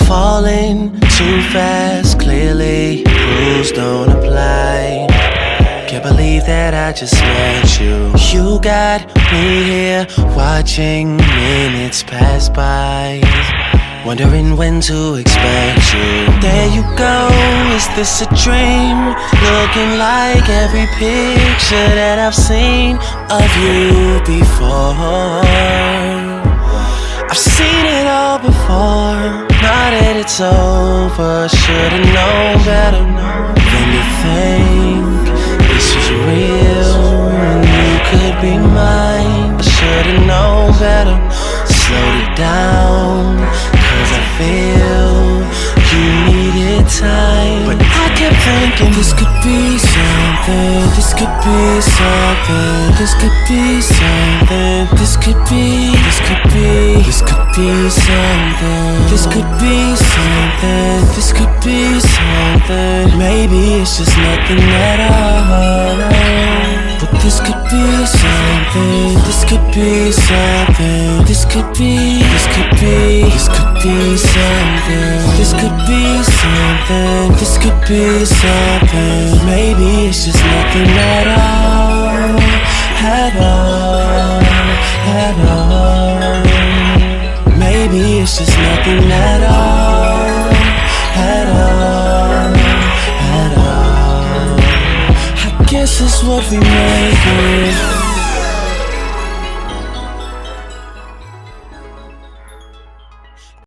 falling too fast, clearly rules don't apply. Can't believe that I just met you. You got me here watching minutes pass by, wondering when to expect you. There you go, is this a dream? Looking like every picture that I've seen of you before. I've seen it all before. Now that it's over, should've known better than to think this was real and you could be mine. I should've known better, slowed it down, cause I feel you needed time. But I kept thinking this could be something, this could be something, this could be something, this could be, this could be, this could be something, this could be something, this could be something. Maybe it's just nothing at all, but this could be something, this could be something, this could be, this could be, this could be something, this could be something, this could be something. Maybe it's just nothing at all, at all, at all. Maybe it's just nothing at all, at all, at all. I guess it's what we make it.